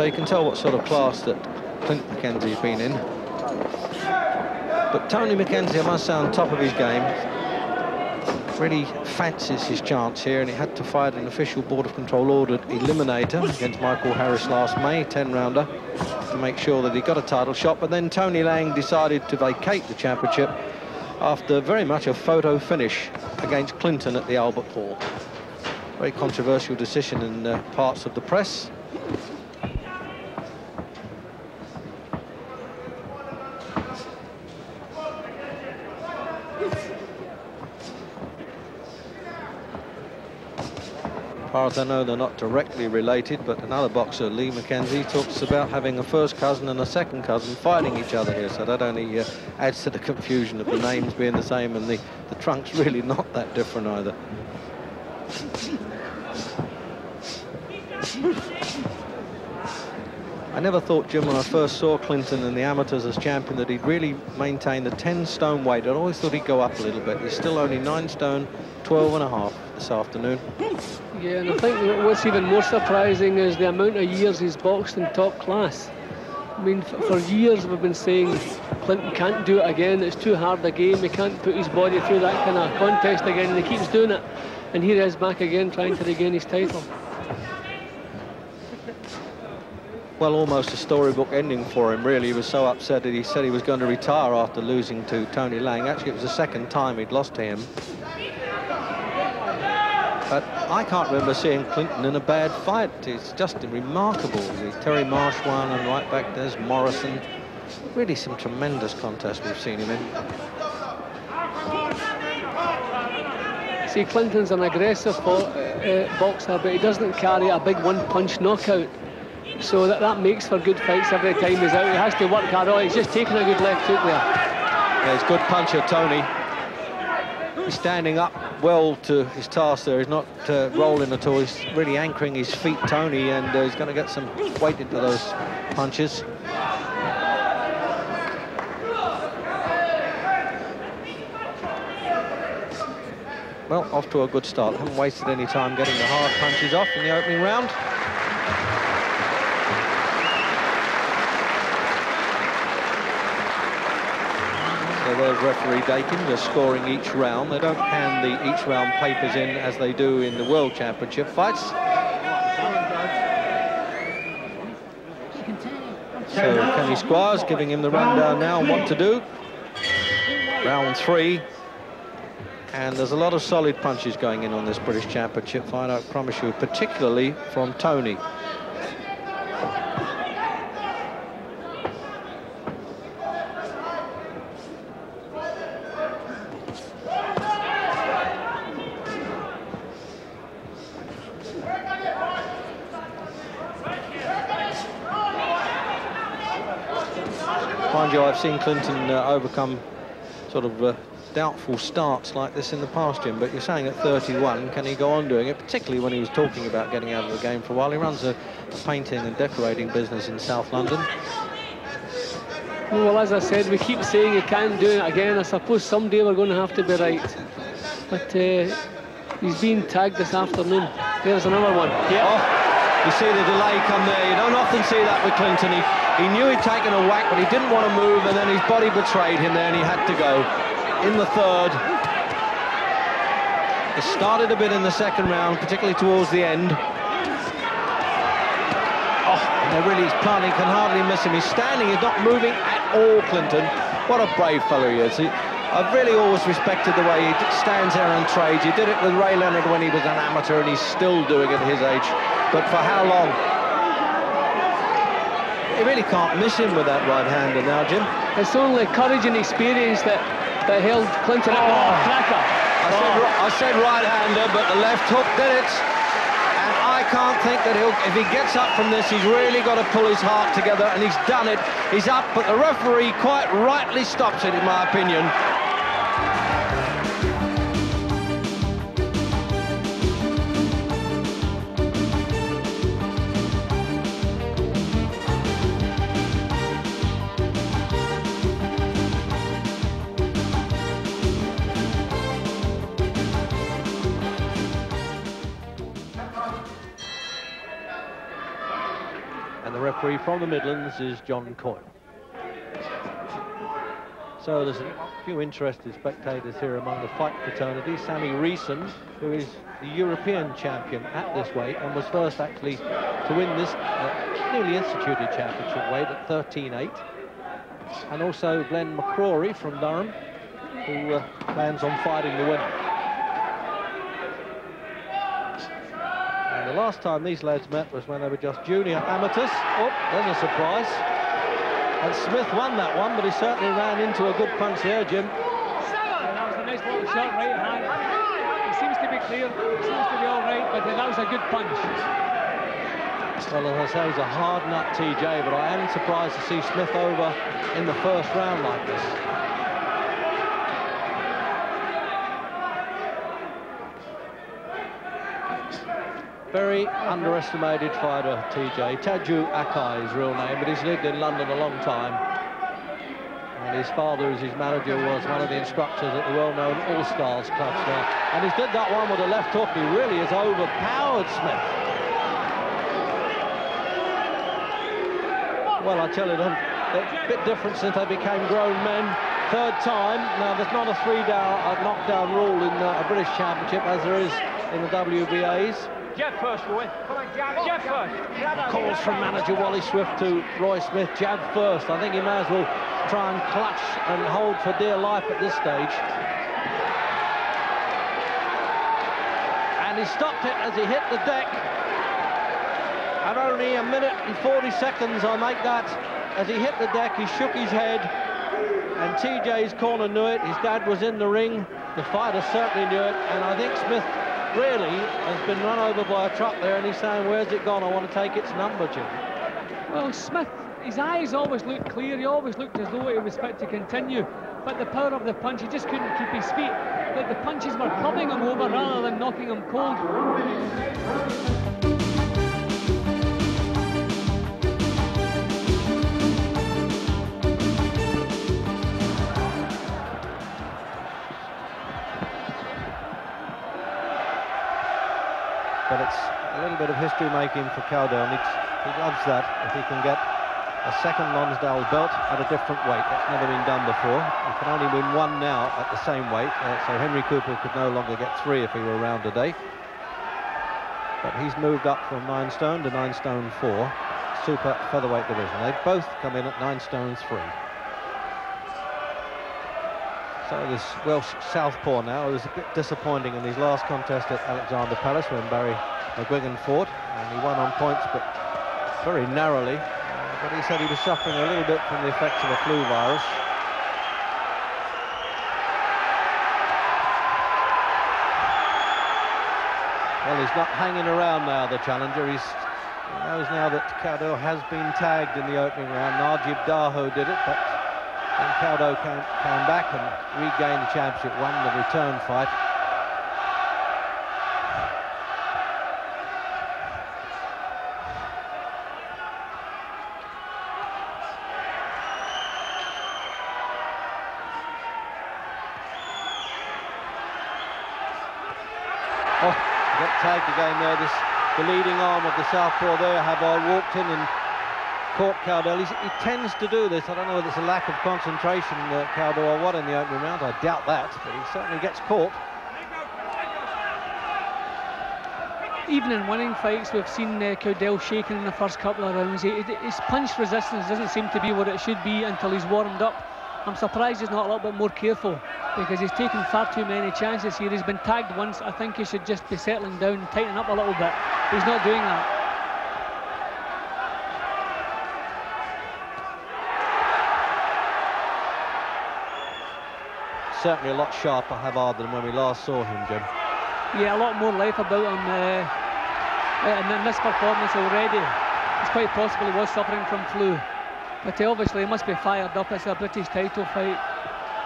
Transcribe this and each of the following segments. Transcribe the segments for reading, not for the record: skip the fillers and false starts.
so you can tell what sort of class that Clint Mackenzie's been in. But Tony Mackenzie, I must say, on top of his game, really fancies his chance here, and he had to fight an official Board of Control ordered eliminator against Michael Harris last May, 10-rounder, to make sure that he got a title shot. But then Tony Lang decided to vacate the championship after very much a photo finish against Clinton at the Albert Hall. Very controversial decision in parts of the press. As far as I know, they're not directly related, but another boxer, Lee Mackenzie, talks about having a first cousin and a second cousin fighting each other here, so that only adds to the confusion of the names being the same, and the trunk's really not that different either. I never thought, Jim, when I first saw Clinton in the amateurs as champion, that he'd really maintain the 10-stone weight. I always thought he'd go up a little bit. He's still only 9 stone, 12.5 this afternoon. Yeah, and I think what's even more surprising is the amount of years he's boxed in top class. I mean, for years we've been saying Clinton can't do it again, it's too hard a game, he can't put his body through that kind of contest again, and he keeps doing it. And here he is back again trying to regain his title. Well, almost a storybook ending for him, really. He was so upset that he said he was going to retire after losing to Tony Lang. Actually, it was the second time he'd lost to him. But I can't remember seeing Clinton in a bad fight. It's just remarkable. Terry Marsh won, and right back there's Morrison. Really some tremendous contests we've seen him in. See, Clinton's an aggressive boxer, but he doesn't carry a big one-punch knockout. So that makes for good fights every time he's out. He has to work hard. Oh, he's just taking a good left hook there. Yeah, he's a good puncher, Tony. He's standing up well to his task there. He's not rolling at all. He's really anchoring his feet, Tony, and he's going to get some weight into those punches. Well, off to a good start. Haven't wasted any time getting the hard punches off in the opening round. So there's referee Dakin just scoring each round. They don't hand the each round papers in as they do in the World Championship fights. So Kenny Squires giving him the rundown now on what to do. Round 3. And there's a lot of solid punches going in on this British Championship fight, I promise you, particularly from Tony. Mind you, I've seen Clinton overcome sort of doubtful starts like this in the past, Jim, but you're saying at 31, can he go on doing it, particularly when he was talking about getting out of the game for a while? He runs a painting and decorating business in South London. Well, as I said, we keep saying he can't do it again. I suppose someday we're going to have to be right. But he's been tagged this afternoon. There's another one. Yeah. Oh, you see the delay come there. You don't often see that with Clinton. He knew he'd taken a whack, but he didn't want to move, and then his body betrayed him there, and he had to go. In the third. It started a bit in the second round, particularly towards the end. Oh, they're really planning, can hardly miss him. He's standing, he's not moving at all, Clinton. What a brave fellow he is. I've really always respected the way he stands there and trades. He did it with Ray Leonard when he was an amateur, and he's still doing it at his age. But for how long? You really can't miss him with that right-hander now, Jim. It's only courage and experience that held Clinton up. Oh, cracker. I said right-hander, but the left hook did it. And I can't think that if he gets up from this, he's really got to pull his heart together, and he's done it. He's up, but the referee quite rightly stops it, in my opinion. And the referee from the Midlands is John Coyle. So there's a few interested spectators here among the fight fraternity. Sammy Reeson, who is the European champion at this weight and was first actually to win this newly instituted championship weight at 13.8. And also Glenn McCrory from Durham, who plans on fighting the winner. And the last time these lads met was when they were just junior amateurs. Oh, there's a surprise. And Smith won that one, but he certainly ran into a good punch there, Jim. Yeah, that was a nice little shot, right hand. It seems to be clear, it seems to be all right, but that was a good punch. Well, as I say, he's a hard nut, TJ, but I am surprised to see Smith over in the first round like this. Very underestimated fighter, TJ. Taju Akai is his real name, but he's lived in London a long time. And his father, as his manager, was one of the instructors at the well-known All Stars Club. And he's did that one with a left hook. He really has overpowered Smith. Well, I tell you, they're a bit different since they became grown men. Third time. Now, there's not a knockdown rule in a British Championship, as there is in the WBAs. Jab first, Roy. Come on, jab first. Calls from manager Wally Swift to Roy Smith, jab first. I think he may as well try and clutch and hold for dear life at this stage. And he stopped it as he hit the deck. At only 1 minute and 40 seconds, I make that. As he hit the deck, he shook his head. And TJ's corner knew it. His dad was in the ring. The fighter certainly knew it. And I think Smith really has been run over by a truck there, and he's saying, where's it gone? I want to take its number, Jim. Well, Smith, his eyes always looked clear. He always looked as though he was fit to continue. But the power of the punch, he just couldn't keep his feet. But the punches were clubbing him over rather than knocking him cold. But it's a little bit of history-making for Cowdell, and he loves that if he can get a second Lonsdale belt at a different weight. That's never been done before. He can only win one now at the same weight, so Henry Cooper could no longer get 3 if he were around today. But he's moved up from 9 stone to 9 stone 4, super featherweight division. They both come in at 9 stone 3. So this Welsh southpaw now was a bit disappointing in his last contest at Alexander Palace when Barry McGuigan fought, and he won on points, but very narrowly. But he said he was suffering a little bit from the effects of a flu virus. Well, he's not hanging around now, the challenger. He knows now that Cowdell has been tagged in the opening round. Najib Daho did it, but then Cowdell came back and regained the championship, won the return fight. Oh, got tagged again there. The leading arm of the southpaw there, Havard, walked in and caught Cowdell. He tends to do this. I don't know whether it's a lack of concentration, Cowdell, or what in the opening round. I doubt that, but he certainly gets caught. Even in winning fights, we've seen Cowdell shaking in the first couple of rounds. His punch resistance doesn't seem to be what it should be until he's warmed up. I'm surprised he's not a little bit more careful, because he's taken far too many chances here. He's been tagged once. I think he should just be settling down and tighten up a little bit. He's not doing that. Certainly a lot sharper, Havard, than when we last saw him, Jim. Yeah, a lot more life about him and in this performance already. It's quite possible he was suffering from flu. But obviously he must be fired up. It's a British title fight.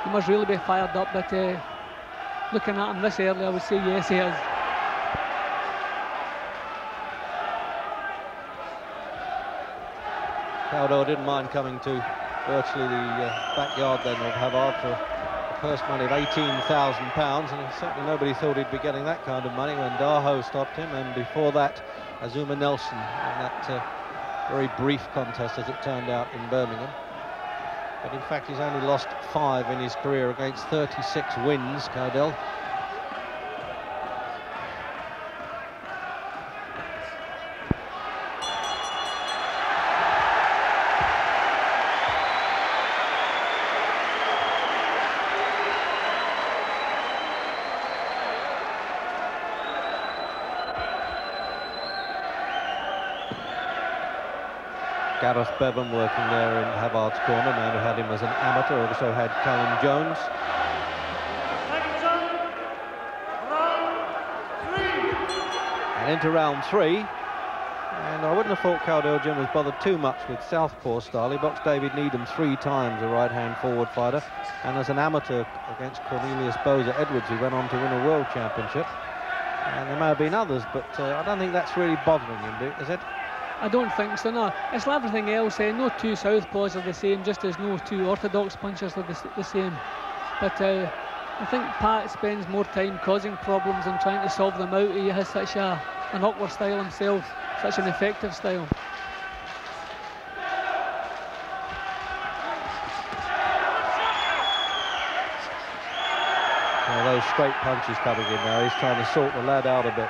He must really be fired up, but looking at him this early, I would say yes, he is. Cowdell didn't mind coming to virtually the backyard then of Havard for a purse money of £18,000, and certainly nobody thought he'd be getting that kind of money when Daho stopped him, and before that Azuma Nelson in that Very brief contest, as it turned out, in Birmingham. But in fact, he's only lost 5 in his career against 36 wins, Cowdell. Gareth Bevan working there in Havard's corner, man who had him as an amateur, also had Callum Jones. And into round 3. And I wouldn't have thought Cowdell Jim was bothered too much with southpaw style. He boxed David Needham 3 times, a right-hand forward fighter. And as an amateur against Cornelius Boza Edwards, he went on to win a world championship. And there may have been others, but I don't think that's really bothering him, is it? I don't think so, no. It's like everything else, no 2 southpaws are the same, just as no 2 orthodox punchers are the same. But I think Pat spends more time causing problems and trying to solve them out. He has such an awkward style himself, such an effective style. Well, those straight punches coming in now, he's trying to sort the lad out a bit.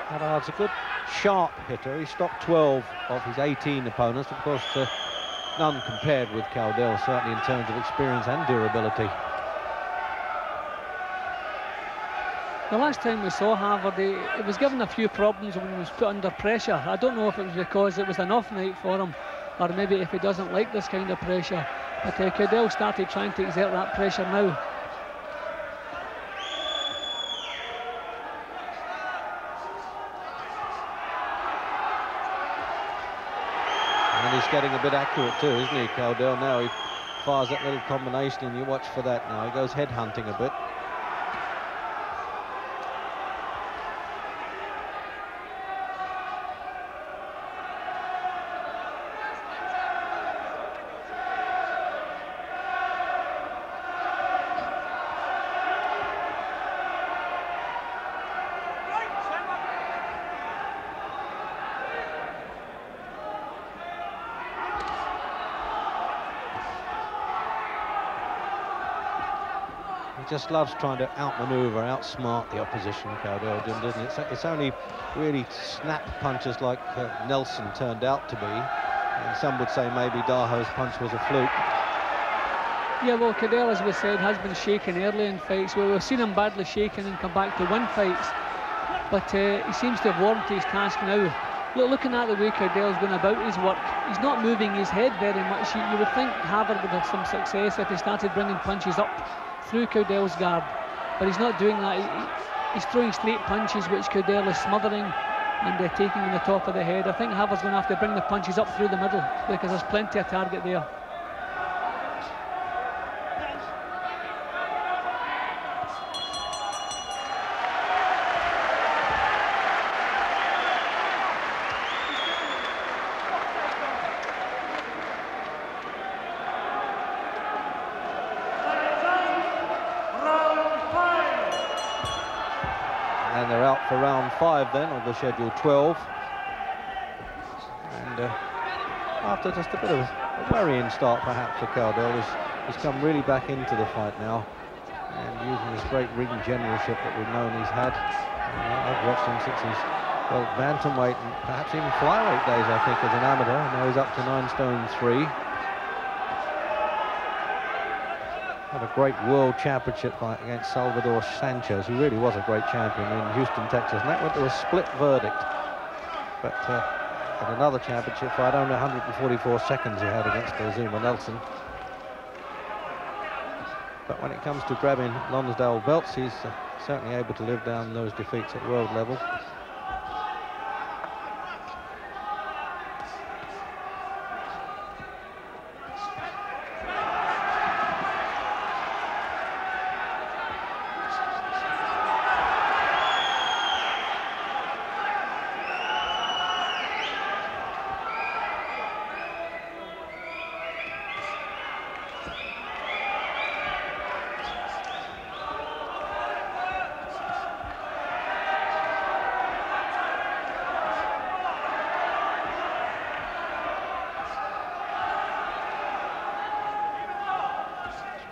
Havard's a good sharp hitter. He stopped 12 of his 18 opponents. Of course, none compared with Cowdell, certainly in terms of experience and durability. The last time we saw Havard, he was given a few problems when he was put under pressure. I don't know if it was because it was an off night for him, or maybe if he doesn't like this kind of pressure. But Cowdell started trying to exert that pressure now. He's getting a bit accurate too, isn't he, Cowdell? Now he fires that little combination, and you watch for that now. He goes head hunting a bit. He just loves trying to outmaneuver, outsmart the opposition, Cowdell Jim, doesn't it? It's only really snap punches like Nelson turned out to be. And some would say maybe Daho's punch was a fluke. Yeah, well, Cowdell, as we said, has been shaken early in fights. Well, we've seen him badly shaken and come back to win fights. But he seems to have warmed to his task now. Looking at the way Cowdell's going about his work, he's not moving his head very much. You would think Havard would have some success if he started bringing punches up through Cowdell's guard, but he's not doing that. He's throwing straight punches which Cowdell is smothering and taking on the top of the head. I think Havard's going to have to bring the punches up through the middle because there's plenty of target there. And they're out for round 5 then of the schedule 12. And after just a bit of a worrying start perhaps for Cowdell, he's come really back into the fight now and using this great ring generalship that we've known he's had. I've watched him since he's, well, bantamweight and perhaps even flyweight days, I think, as an amateur. Now he's up to 9 stone 3. Had a great world championship fight against Salvador Sanchez, who really was a great champion in Houston, Texas, and that went to a split verdict. But at another championship fight, only 144 seconds he had against Zuma Nelson. But when it comes to grabbing Lonsdale belts, he's certainly able to live down those defeats at world level.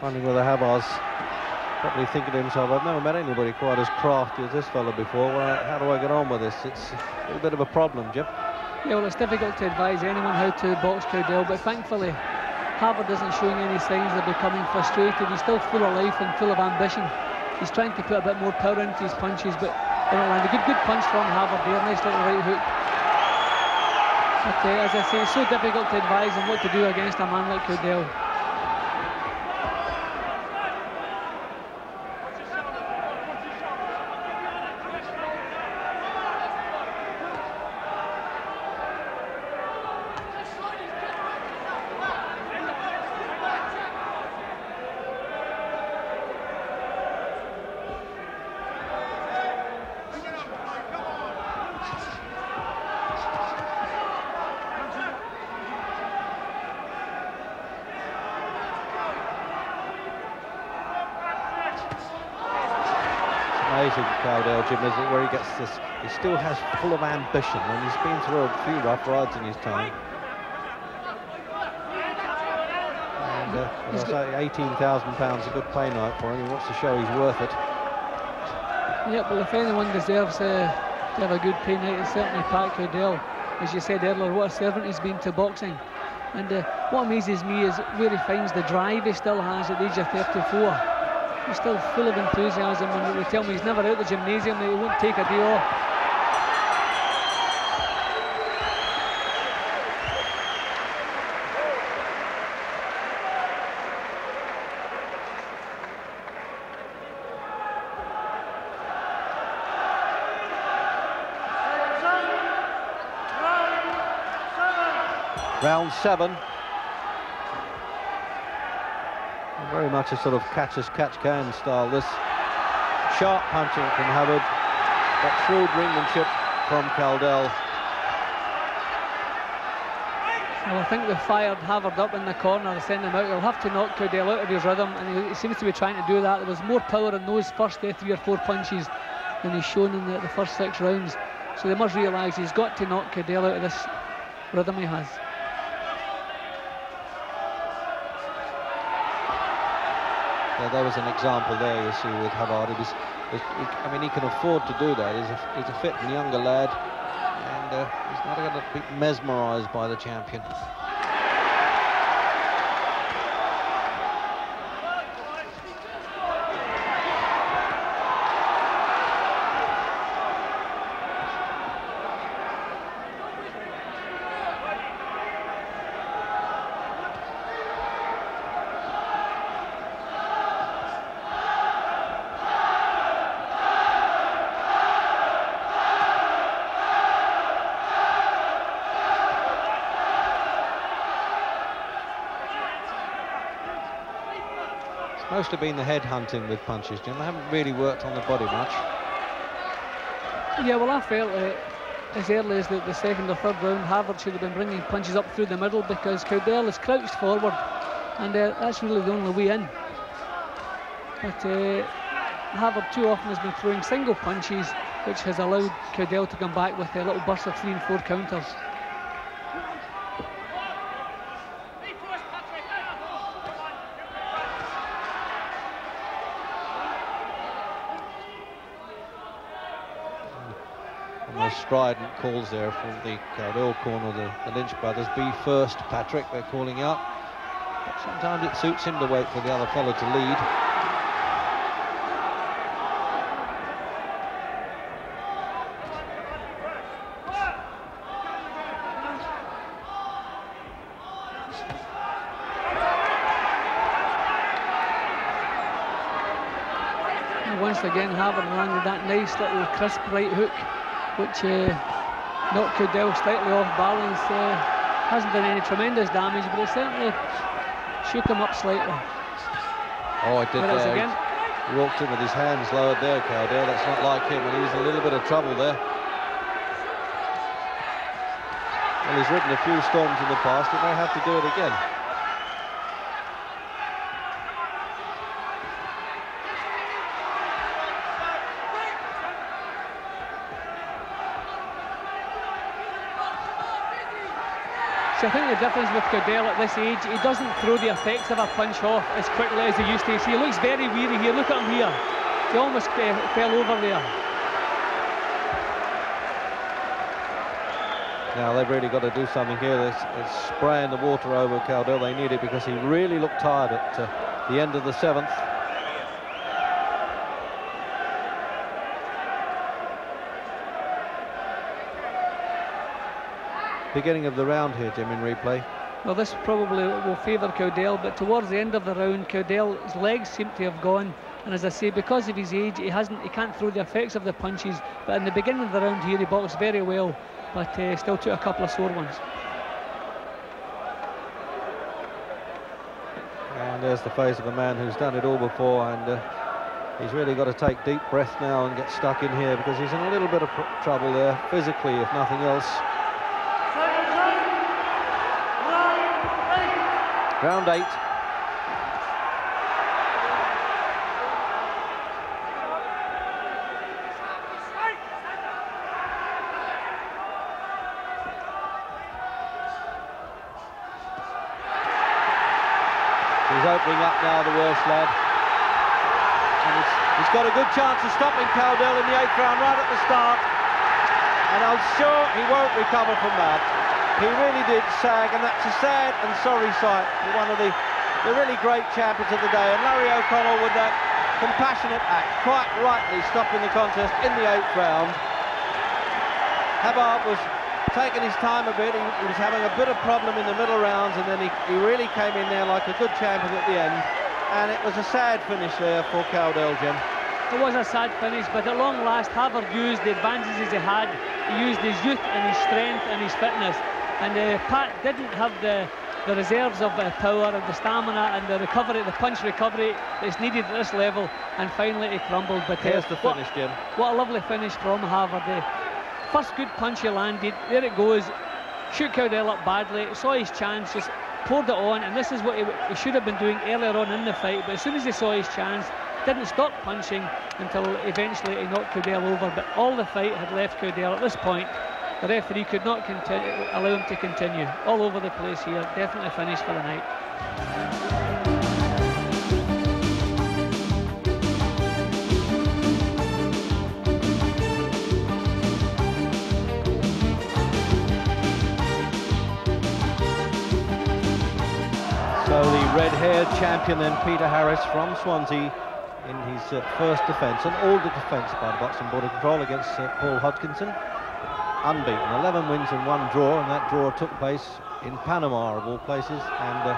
Wondering whether Havard's probably thinking to himself, I've never met anybody quite as crafty as this fella before. Well, how do I get on with this? It's a little bit of a problem, Jim. Yeah, well, it's difficult to advise anyone how to box Cowdell, but thankfully Havard isn't showing any signs of becoming frustrated. He's still full of life and full of ambition. He's trying to put a bit more power into his punches, but they're not landing. Good punch from Havard there. Nice little right hook. But as I say, it's so difficult to advise him what to do against a man like Cowdell. Amazing, Cowdell, Jim, is it, where he gets this, he still has full of ambition, and he's been through a few rough rides in his time. And as I say, £18,000 a good pay night for him. He wants to show he's worth it. Yeah, well, if anyone deserves to have a good pay night, it's certainly Pat Cowdell. As you said earlier, what a servant he's been to boxing. And what amazes me is where he finds the drive he still has at the age of 34. He's still full of enthusiasm, and they tell me he's never out the gymnasium, that he won't take a day off. Round 7. Very much a sort of catch-as-catch-can style, this. Sharp punching from Havard, but shrewd ringmanship from Cowdell. Well, I think they fired Havard up in the corner and sent him out. He'll have to knock Cowdell out of his rhythm, and he seems to be trying to do that. There was more power in those first 3 or 4 punches than he's shown in the first 6 rounds. So they must realise he's got to knock Cowdell out of this rhythm he has. There was an example there, you see, with Havard. I mean, he can afford to do that. He's a fit and younger lad, and he's not going to be mesmerised by the champion. Most have been the head hunting with punches, Jim. They haven't really worked on the body much. Yeah, well, I felt as early as the second or third round, Havard should have been bringing punches up through the middle, because Cowdell is crouched forward, and that's really the only way in. But Havard too often has been throwing single punches, which has allowed Cowdell to come back with a little burst of 3 and 4 counters. Strident calls there from the Cowdell corner, the Lynch brothers. Be first, Patrick, they're calling out. But sometimes it suits him to wait for the other fellow to lead. And once again, Havard landed that nice little crisp right hook, which knocked Cowdell slightly off balance. Hasn't done any tremendous damage, but it certainly shook him up slightly. Oh, it did there. Again. He walked in with his hands lowered there, Cowdell. That's not like him, and he's in a little bit of trouble there. Well, he's ridden a few storms in the past. He may have to do it again. See, I think the difference with Cowdell at this age, he doesn't throw the effects of a punch off as quickly as he used to. See, he looks very weary here. Look at him here. He almost fell over there. Now they've really got to do something here. They're spraying the water over Cowdell. They need it because he really looked tired at the end of the 7th. Beginning of the round here, Jim, in replay. Well, this probably will favour Cowdell, but towards the end of the round, Cowdell's legs seem to have gone, and as I say, because of his age, he can't throw the effects of the punches. But in the beginning of the round here, he boxed very well, but still took a couple of sore ones. And there's the face of a man who's done it all before, and he's really got to take deep breath now and get stuck in here because he's in a little bit of trouble there, physically, if nothing else. Round 8. He's opening up now, the Welsh lad. And he's got a good chance of stopping Cowdell in the 8th round right at the start. And I'm sure he won't recover from that. He really did sag, and that's a sad and sorry sight for one of the really great champions of the day. And Larry O'Connell with that compassionate act, quite rightly stopping the contest in the 8th round. Havard was taking his time a bit. He was having a bit of problem in the middle rounds, and then he really came in there like a good champion at the end. And it was a sad finish there for Cowdell, Jim. It was a sad finish, but at long last, Havard used the advantages he had. He used his youth and his strength and his fitness. And Pat didn't have the reserves of power and the stamina and the recovery, the punch recovery that's needed at this level. And finally, he crumbled. But here's the finish, Jim. What a lovely finish from Havard. First good punch he landed. There it goes. Shoot Cowdell up badly. Saw his chance, just poured it on. And this is what he should have been doing earlier on in the fight. But as soon as he saw his chance, didn't stop punching until eventually he knocked Cowdell over. But all the fight had left Cowdell at this point. The referee could not allow him to continue. All over the place here. Definitely finished for the night. So the red-haired champion then, Peter Harris from Swansea, in his first defence, an older defence by the Boxing Board of Control against Paul Hodgkinson. Unbeaten, 11 wins and 1 draw, and that draw took place in Panama of all places, and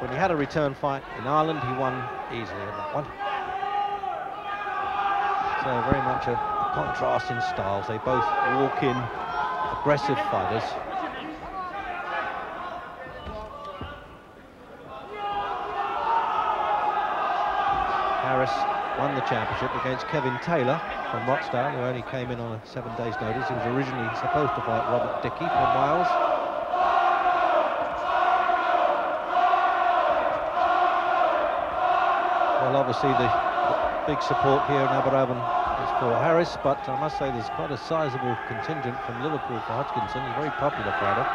when he had a return fight in Ireland, he won easily in that one. So very much a contrast in styles. They both walk in aggressive fighters. Harris won the championship against Kevin Taylor from Rochdale, who only came in on a 7 days' notice. He was originally supposed to fight Robert Dickey from Wales. Well, obviously the big support here in Aberavon is for Harris, but I must say there's quite a sizable contingent from Liverpool for Hodgkinson. He's a very popular fighter.